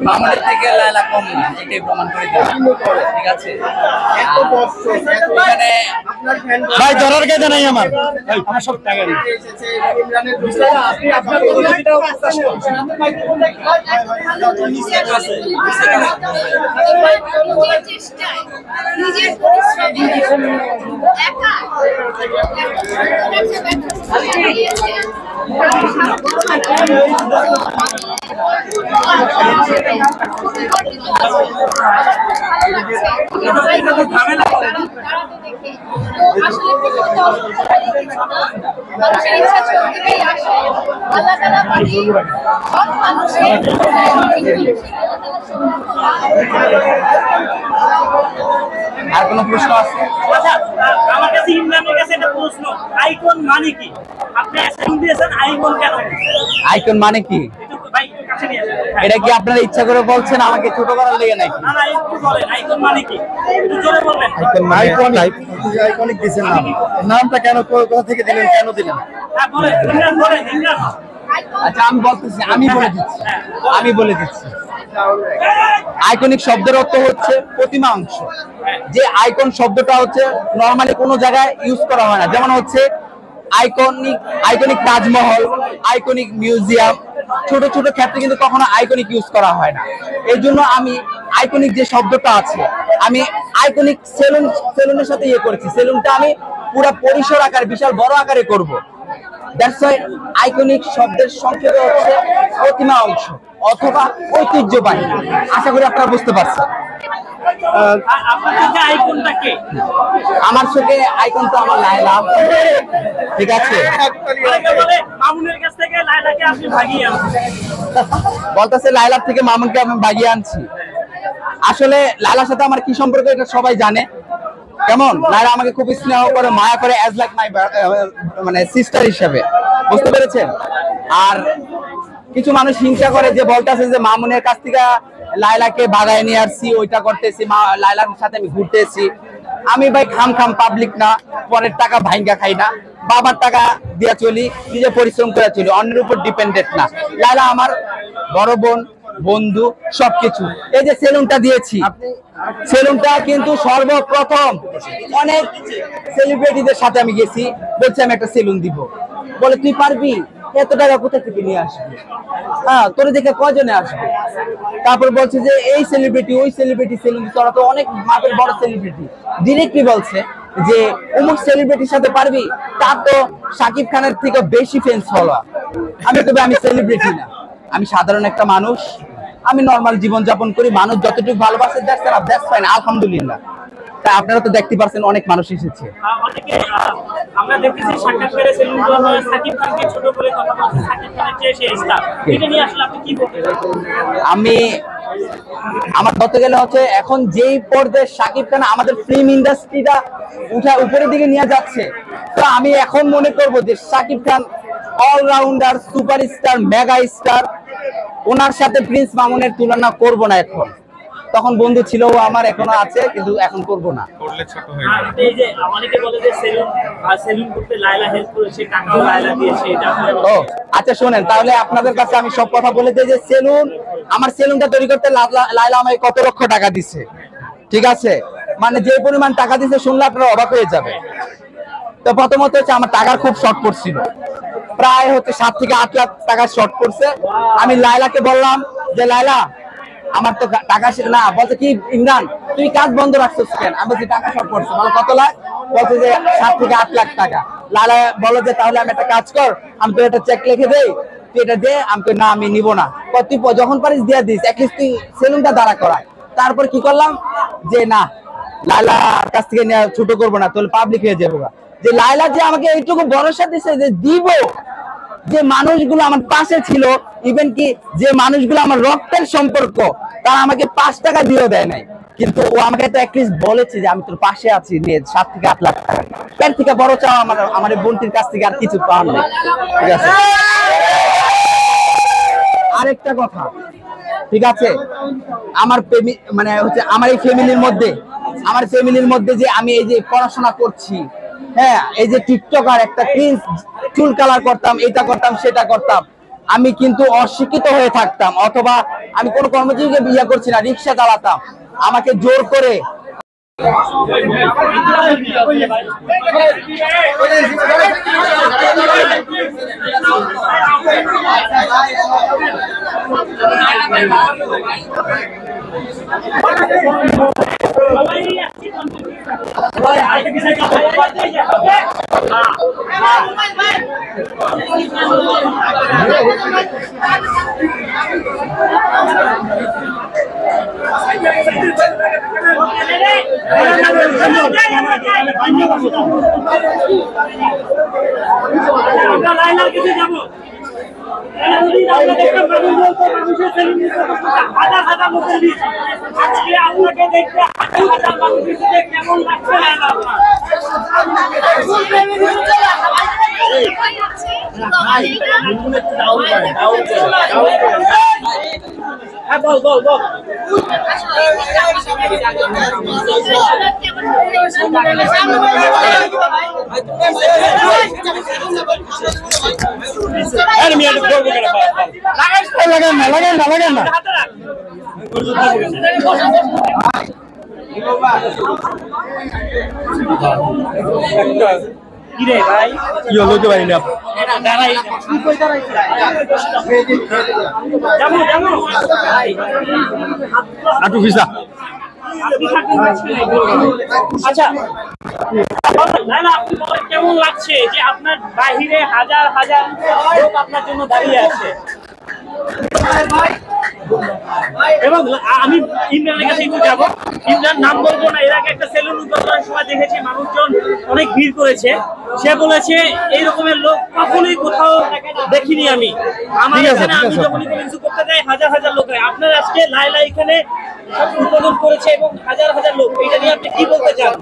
মামুনের থেকে লায়লা কম না, এটাই প্রমাণ করে দেবে। ঠিক আছে, এখানে ভাই ধরার কাজে নাই আমার সব টাকা নেই। নিজের পরিশ্রমে একা আর কোনো প্রশ্ন আছে? আচ্ছা, আমার কাছে ইমরানের কাছে একটা প্রশ্ন, আইকন মানে কি? আপনি অ্যাসাইন দিয়েছেন, আইকন কেন? আইকন মানে কি? একটু ভাই কাছে নিয়ে আসেন। এটা কি আপনারা ইচ্ছা করে বলছেন আমাকে ছোট করার লেগে নাকি? না না, একটু বলেন আইকন মানে কি, একটু জোরে বলবেন। আইকনিক দিছেন নাম, নামটা কেন, কোথা থেকে দিলেন, কেন দিলেন? হ্যাঁ বলেন, ইমরান বলেন, ইমরান। আচ্ছা আমি বলতেছি, আমি বলে দিচ্ছি। আইকনিক শব্দের অর্থ হচ্ছে প্রতিমা অংশ। যে আইকন শব্দটা হচ্ছে নরমালি কোনো জায়গায় ইউজ করা হয় না, যেমন হচ্ছে আইকনিক তাজমহল, আইকনিক মিউজিয়াম, ছোট ছোট ক্ষেত্রে কিন্তু কখনো আইকনিক ইউজ করা হয় না। এই জন্য আমি আইকনিক যে শব্দটা আছে, আমি আইকনিক সেলুনের সাথে ইয়ে করেছি। সেলুনটা আমি পুরো পরিসর আকারে, বিশাল বড় আকারে করব। দ্যাটস ওয়াই আইকনিক শব্দের সংক্ষেপে হচ্ছে প্রতিমা অংশ অথবা ঐতিহ্যবাহী। আশা করি আপনারা বুঝতে পারছেন। আপনার কাছে আইকনটা কে? আমার চোখে আইকন তো আমার লায়লা। ঠিক আছে, অনেকে বলে মামুনের কাছ থেকে লায়লাকে আপনি ভাগিয়ে আনছেন। বলতেছে লায়লার থেকে মামুনকে আমি বাগিয়ে আনছি। আসলে লায়লার সাথে আমার কি সম্পর্ক এটা সবাই জানে। কেমন লায়লা আমাকে খুব স্নেহ করে, মায়া করে, অ্যাজ লাইক মাই মানে সিস্টার হিসেবে, বুঝতে পেরেছেন? আর কিছু মানুষ হিংসা করে যে বলতেছে যে মামুনের কাছ থেকে লায়লাকে বাগায় নিয়ে আসছি, ওইটা করতেছি, লায়লার সাথে আমি ঘুরতেছি। আমি ভাই খাম পাবলিক না, পরের টাকা ভাঙ্গা খাই না, বাবার টাকা দিয়ে চলি, নিজে পরিশ্রম করে চলি, অন্যের উপর ডিপেন্ডেন্ট না। লায়লা আমার বড় বোন, বন্ধু, সবকিছু। এই যে সেলুনটা দিয়েছি, সেলুনটা কিন্তু সর্বপ্রথম অনেক সেলিব্রিটিদের সাথে আমি গেছি, বলছি আমি একটা সেলুন দিব। বলে তুই পারবি? এত টাকা কোথা থেকে নিয়ে আসবি? হ্যাঁ, তোর দেখে কজনে আসবে? তারপর বলছে যে এই সেলিব্রিটি, ওই সেলিব্রিটি সেলুন, তোরা তো অনেক মাপের বড় সেলিব্রিটি। ডিরেক্টলি বলছে যে অমুক সেলিব্রিটির সাথে পারবি? তার তো শাকিব খানের থেকে বেশি ফ্যান্স ফলোয়ার। আমি তবে আমি সেলিব্রিটি না, আমি সাধারণ একটা মানুষ, আমি নরমাল জীবন যাপন করি। মানুষ যতটুকু ভালোবাসে দ্যাটস ফাইন, আলহামদুলিল্লাহ। তা আপনারা তো দেখতে পাচ্ছেন অনেক মানুষ এসেছে। অনেকে আমরা দেখেছি সাক্ষাৎকারে সেলুনগুলো সাকিব খানকে ছোট করে কথা বলছে, সাকিব খানের চেয়ে সে স্টার। এটা নিয়ে আসলে আপনি কি বলতে চান? আমার বলতে গেলে হচ্ছে এখন যেই পর্যায়ে শাকিব খান আমাদের ফিল্ম ইন্ডাস্ট্রিটা উপরের দিকে নিয়ে যাচ্ছে, তো আমি এখন মনে করব যে Shakib Khan allrounder, superstar, mega star. ওনার সাথে প্রিন্স মামুনের তুলনা করব না এখন। তখন বন্ধু ছিল আমার, এখনো আছে, কিন্তু এখন করব না। এই যে অনেকে বলে যে সেলুন করতে লায়লা হেল্প করেছে, টাকাও লায়লা দিয়েছে, এটা ও আচ্ছা শোনেন, তাহলে আপনাদের কাছে আমি সব কথা বলে দিই যে আমার সেলুনটা তৈরি করতে লায়লা আমাকে কত লক্ষ টাকা দিচ্ছে। ঠিক আছে, মানে যে পরিমাণ টাকা দিচ্ছে শুনলে আপনারা অবাক হয়ে যাবে। তো প্রথমত হচ্ছে আমার টাকার খুব শর্ট পড়ছিল, প্রায় হচ্ছে 7 থেকে 8 লাখ টাকা শর্ট পড়ছে। আমি লায়লাকে বললাম যে লায়লা আমার তো টাকা না, বলছে কি ইমরান তুই কাজ বন্ধ রাখছিস কেন? আমি বলছি টাকা শর্ট পড়ছে। বলে কত লাখ? বলছে যে 7 থেকে 8 লাখ টাকা। লায়লা বলো যে তাহলে আমি একটা কাজ কর, আমি তো একটা চেক লিখে দেই, তুই এটা দে। আমি না, আমি নিব না। তুই যখন পারিস দিয়ে দিস, অ্যাটলিস্ট তুই সেলুনটা দাঁড়া করা। তারপর কি করলাম যে না, লায়লার কাছ থেকে ছোট করবো না, তাহলে পাবলিক হয়ে যাবো। যে লায়লা যে আমাকে এইটুকু ভরসা দিছে যে দিব, যে মানুষগুলো আমার পাশে ছিল, ইভেন কি যে মানুষগুলো আমার রক্তের সম্পর্ক, তারা আমাকে 5 টাকা দিয়েও দেয় নাই, কিন্তু ও আমাকে তো অ্যাটলিস্ট বলেছে যে আমি তোর পাশে আছি, নিয়ে 7 থেকে 8 লাখ টাকা। এর থেকে বড় চাওয়া আমার বোনটির কাছ থেকে আর কিছু পাওয়ার নেই। ঠিক আছে, আরেকটা কথা, ঠিক আছে, আমার মানে হচ্ছে আমার এই ফ্যামিলির মধ্যে যে আমি এই যে পড়াশোনা করছি, হ্যাঁ, এই যে টিকটকার একটা প্রিন্স, চুল কালার করতাম, এটা করতাম, সেটা করতাম, আমি কিন্তু অশিক্ষিত হয়ে থাকতাম, অথবা আমি কোনো কর্মজীবীকে বিয়ে করছি না, রিক্সা চালাতাম, আমাকে জোর করে আপনাকে দেখতে কেমন লাগছে? হ্যাঁ বল বল বল। লাগান না কিরে ভাই কি হলো তো ভাই না দাঁড়াই যাবো যাবো আটু ভিসা আচ্ছা লাইলা, আপনি বলেন কেমন লাগছে যে আপনার বাহিরে হাজার হাজার লোক আপনার জন্য দাঁড়িয়ে আছে? এবং আমি ইমরানের কাছে একটু যাবো। ইমরান নাম বলবো না, এর আগে একটা সেলুন উদ্বোধনের সময় দেখেছি মানুষজন অনেক ভিড় করেছে। সে বলেছে এই রকমের লোক কখনোই কোথাও দেখিনি আমি। আমার এখানে আমি যখনই কোনো কিছু করতে যাই হাজার হাজার লোক হয়। আপনার আজকে লাইলা এখানে উদ্বোধন করেছে এবং হাজার হাজার লোক, এটা নিয়ে আপনি কি বলতে চান?